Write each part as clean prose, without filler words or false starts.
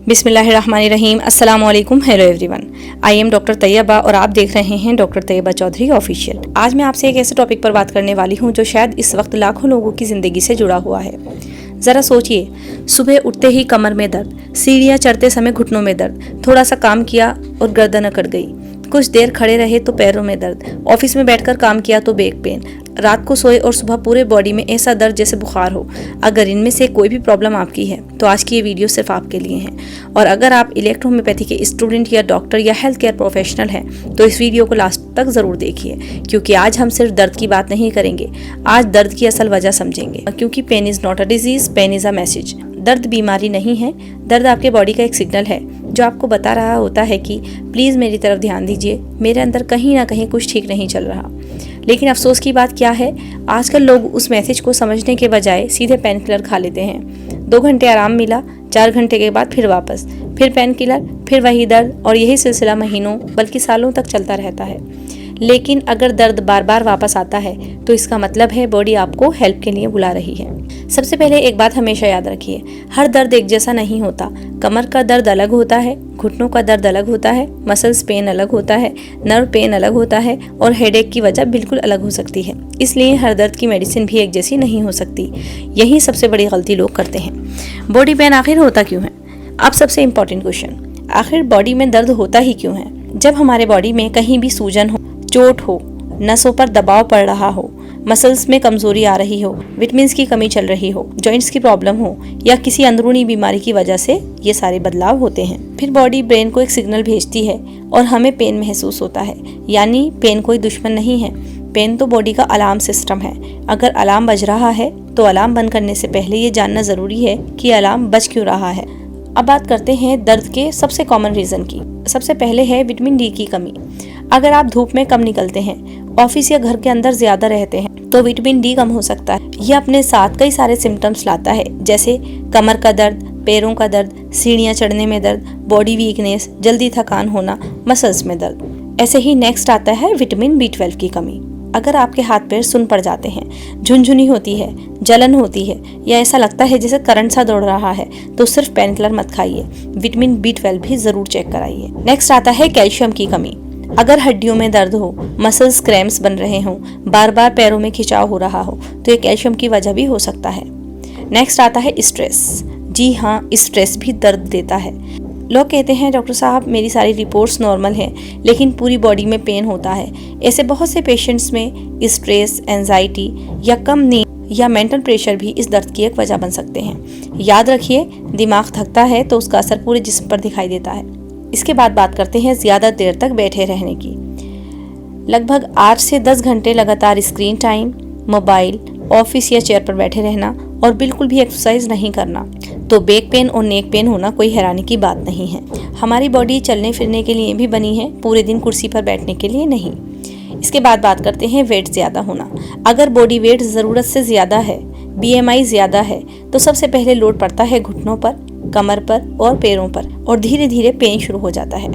बिस्मिल्लाहिर्रहमानिर्रहीम। अस्सलाम वालेकुम। Hello everyone, I am doctor Tayyaba और आप देख रहे हैं डॉक्टर तैयबा चौधरी ऑफिशियल। आज मैं आपसे एक ऐसे टॉपिक पर बात करने वाली हूं जो शायद इस वक्त लाखों लोगों की ज़िंदगी से जुड़ा हुआ है। ज़रा सोचिए, सुबह उठते ही कमर में दर्द, सीढ़ियाँ चढ़ते समय घुटनों में दर्द, थोड़ा सा काम किया और गर्दन अकड़ गई, कुछ देर खड़े रहे तो पैरों में दर्द, ऑफिस में बैठकर काम किया तो बैक पेन, रात को सोए और सुबह पूरे बॉडी में ऐसा दर्द जैसे बुखार हो। अगर इनमें से कोई भी प्रॉब्लम आपकी है तो आज की ये वीडियो सिर्फ आपके लिए है। और अगर आप इलेक्ट्रोहोम्योपैथी के स्टूडेंट या डॉक्टर या हेल्थ केयर प्रोफेशनल हैं तो इस वीडियो को लास्ट तक ज़रूर देखिए, क्योंकि आज हम सिर्फ दर्द की बात नहीं करेंगे, आज दर्द की असल वजह समझेंगे। क्योंकि pain is not a disease, pain is a message. दर्द बीमारी नहीं है, दर्द आपके बॉडी का एक सिग्नल है जो आपको बता रहा होता है कि प्लीज़ मेरी तरफ ध्यान दीजिए, मेरे अंदर कहीं ना कहीं कुछ ठीक नहीं चल रहा। लेकिन अफसोस की बात क्या है, आजकल लोग उस मैसेज को समझने के बजाय सीधे पेन किलर खा लेते हैं। 2 घंटे आराम मिला, 4 घंटे के बाद फिर वापस, फिर पेन किलर, फिर वही दर्द, और यही सिलसिला महीनों बल्कि सालों तक चलता रहता है। लेकिन अगर दर्द बार बार वापस आता है तो इसका मतलब है बॉडी आपको हेल्प के लिए बुला रही है। सबसे पहले एक बात हमेशा याद रखिए, हर दर्द एक जैसा नहीं होता। कमर का दर्द अलग होता है, घुटनों का दर्द अलग होता है, मसल्स पेन अलग होता है, नर्व पेन अलग होता है और हेडेक की वजह बिल्कुल अलग हो सकती है। इसलिए हर दर्द की मेडिसिन भी एक जैसी नहीं हो सकती। यही सबसे बड़ी गलती लोग करते हैं। बॉडी पेन आखिर होता क्यों है? अब सबसे इम्पोर्टेंट क्वेश्चन, आखिर बॉडी में दर्द होता ही क्यों है? जब हमारे बॉडी में कहीं भी सूजन हो, चोट हो, नसों पर दबाव पड़ रहा हो, मसल्स में कमजोरी आ रही हो, विटामिन्स की कमी चल रही हो, जॉइंट्स की प्रॉब्लम हो या किसी अंदरूनी बीमारी की वजह से ये सारे बदलाव होते हैं। फिर बॉडी ब्रेन को एक सिग्नल भेजती है और हमें पेन महसूस होता है। यानी पेन कोई दुश्मन नहीं है, पेन तो बॉडी का अलार्म सिस्टम है। अगर अलार्म बज रहा है तो अलार्म बंद करने से पहले ये जानना जरूरी है कि अलार्म बज क्यों रहा है। अब बात करते हैं दर्द के सबसे कॉमन रीजन की। सबसे पहले है विटामिन डी की कमी। अगर आप धूप में कम निकलते हैं, ऑफिस या घर के अंदर ज्यादा रहते हैं तो विटामिन डी कम हो सकता है। यह अपने साथ कई सारे सिम्टम्स लाता है, जैसे कमर का दर्द, पैरों का दर्द, सीढ़ियाँ चढ़ने में दर्द, बॉडी वीकनेस, जल्दी थकान होना, मसल्स में दर्द। ऐसे ही नेक्स्ट आता है विटामिन B12 की कमी। अगर आपके हाथ पैर सुन पड़ जाते हैं, झुनझुनी होती है, जलन होती है या ऐसा लगता है जैसे करंट सा दौड़ रहा है तो सिर्फ पेन किलर मत खाइए, विटामिन B12 भी जरूर चेक कराइए। नेक्स्ट आता है कैल्शियम की कमी। अगर हड्डियों में दर्द हो, मसल्स क्रैम्प्स बन रहे हों, बार बार पैरों में खिंचाव हो रहा हो तो ये कैल्शियम की वजह भी हो सकता है। नेक्स्ट आता है स्ट्रेस। जी हाँ, स्ट्रेस भी दर्द देता है। लोग कहते हैं डॉक्टर साहब मेरी सारी रिपोर्ट्स नॉर्मल हैं लेकिन पूरी बॉडी में पेन होता है। ऐसे बहुत से पेशेंट्स में स्ट्रेस, एंजाइटी या कम नींद या मेंटल प्रेशर भी इस दर्द की एक वजह बन सकते हैं। याद रखिए, दिमाग थकता है तो उसका असर पूरे जिस्म पर दिखाई देता है। इसके बाद बात करते हैं ज़्यादा देर तक बैठे रहने की। लगभग 8 से 10 घंटे लगातार स्क्रीन टाइम, मोबाइल, ऑफिस या चेयर पर बैठे रहना और बिल्कुल भी एक्सरसाइज नहीं करना तो बैक पेन और नेक पेन होना कोई हैरानी की बात नहीं है। हमारी बॉडी चलने फिरने के लिए भी बनी है, पूरे दिन कुर्सी पर बैठने के लिए नहीं। इसके बाद बात करते हैं वेट ज़्यादा होना। अगर बॉडी वेट ज़रूरत से ज़्यादा है, BMI ज़्यादा है तो सबसे पहले लोड पड़ता है घुटनों पर, कमर पर और पैरों पर और धीरे धीरे पेन शुरू हो जाता है।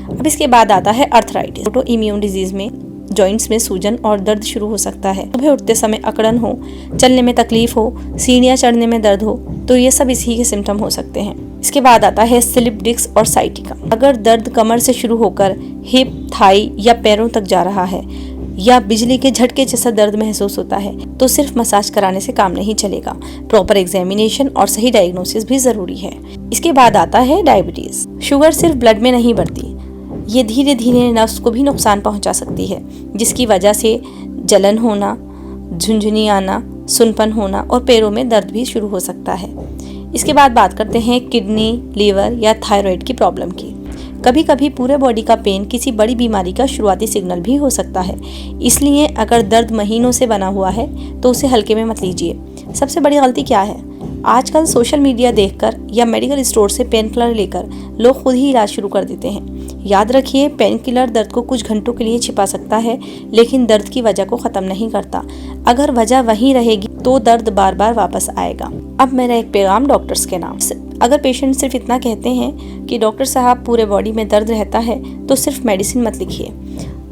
अब इसके बाद आता है अर्थराइटिस। ऑटो इम्यून डिजीज में जॉइंट्स में सूजन और दर्द शुरू हो सकता है। सुबह उठते समय अकड़न हो, चलने में तकलीफ हो, सीढ़ियाँ चढ़ने में दर्द हो तो ये सब इसी के सिम्टम हो सकते हैं। इसके बाद आता है स्लिप डिस्क और साइटिका। अगर दर्द कमर से शुरू होकर हिप, थाई या पैरों तक जा रहा है या बिजली के झटके जैसा दर्द महसूस होता है तो सिर्फ मसाज कराने से काम नहीं चलेगा, प्रॉपर एग्जामिनेशन और सही डायग्नोसिस भी जरूरी है। इसके बाद आता है डायबिटीज। शुगर सिर्फ ब्लड में नहीं बढ़ती, ये धीरे धीरे नर्व्स को भी नुकसान पहुंचा सकती है, जिसकी वजह से जलन होना, झुनझुनी आना, सुनपन होना और पैरों में दर्द भी शुरू हो सकता है। इसके बाद बात करते हैं किडनी, लीवर या थायराइड की प्रॉब्लम की। कभी कभी पूरे बॉडी का पेन किसी बड़ी बीमारी का शुरुआती सिग्नल भी हो सकता है। इसलिए अगर दर्द महीनों से बना हुआ है तो उसे हल्के में मत लीजिए। सबसे बड़ी गलती क्या है? आजकल सोशल मीडिया देखकर या मेडिकल स्टोर से पेन किलर लेकर लोग खुद ही इलाज शुरू कर देते हैं। याद रखिए, पेन किलर दर्द को कुछ घंटों के लिए छिपा सकता है लेकिन दर्द की वजह को ख़त्म नहीं करता। अगर वजह वहीं रहेगी तो दर्द बार बार वापस आएगा। अब मेरा एक पैगाम डॉक्टर्स के नाम से, अगर पेशेंट सिर्फ इतना कहते हैं कि डॉक्टर साहब पूरे बॉडी में दर्द रहता है तो सिर्फ मेडिसिन मत लिखिए।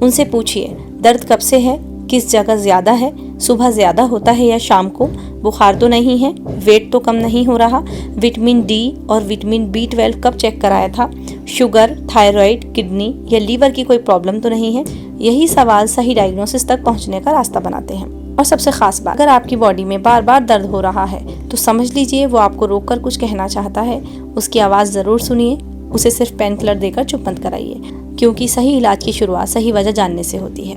उनसे पूछिए दर्द कब से है किस जगह ज़्यादा है, सुबह ज़्यादा होता है या शाम को, बुखार तो नहीं है, वेट तो कम नहीं हो रहा, विटामिन डी और विटामिन B12 कब चेक कराया था, शुगर, थायराइड, किडनी या लीवर की कोई प्रॉब्लम तो नहीं है। यही सवाल सही डायग्नोसिस तक पहुंचने का रास्ता बनाते हैं। और सबसे खास बात, अगर आपकी बॉडी में बार बार दर्द हो रहा है तो समझ लीजिए वो आपको रोककर कुछ कहना चाहता है। उसकी आवाज़ ज़रूर सुनिए, उसे सिर्फ पेन किलर देकर चुप मत कराइए, क्योंकि सही इलाज की शुरुआत सही वजह जानने से होती है।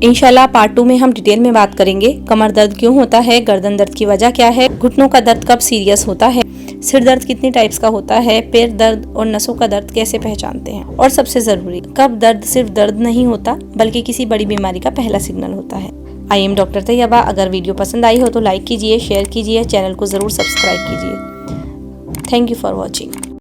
इंशाल्लाह पार्ट 2 में हम डिटेल में बात करेंगे कमर दर्द क्यों होता है, गर्दन दर्द की वजह क्या है, घुटनों का दर्द कब सीरियस होता है, सिर दर्द कितने टाइप्स का होता है, पैर दर्द और नसों का दर्द कैसे पहचानते हैं, और सबसे ज़रूरी कब दर्द सिर्फ दर्द नहीं होता बल्कि किसी बड़ी बीमारी का पहला सिग्नल होता है। I am doctor Tayyaba. अगर वीडियो पसंद आई हो तो लाइक कीजिए, शेयर कीजिए, चैनल को ज़रूर सब्सक्राइब कीजिए। Thank you for watching.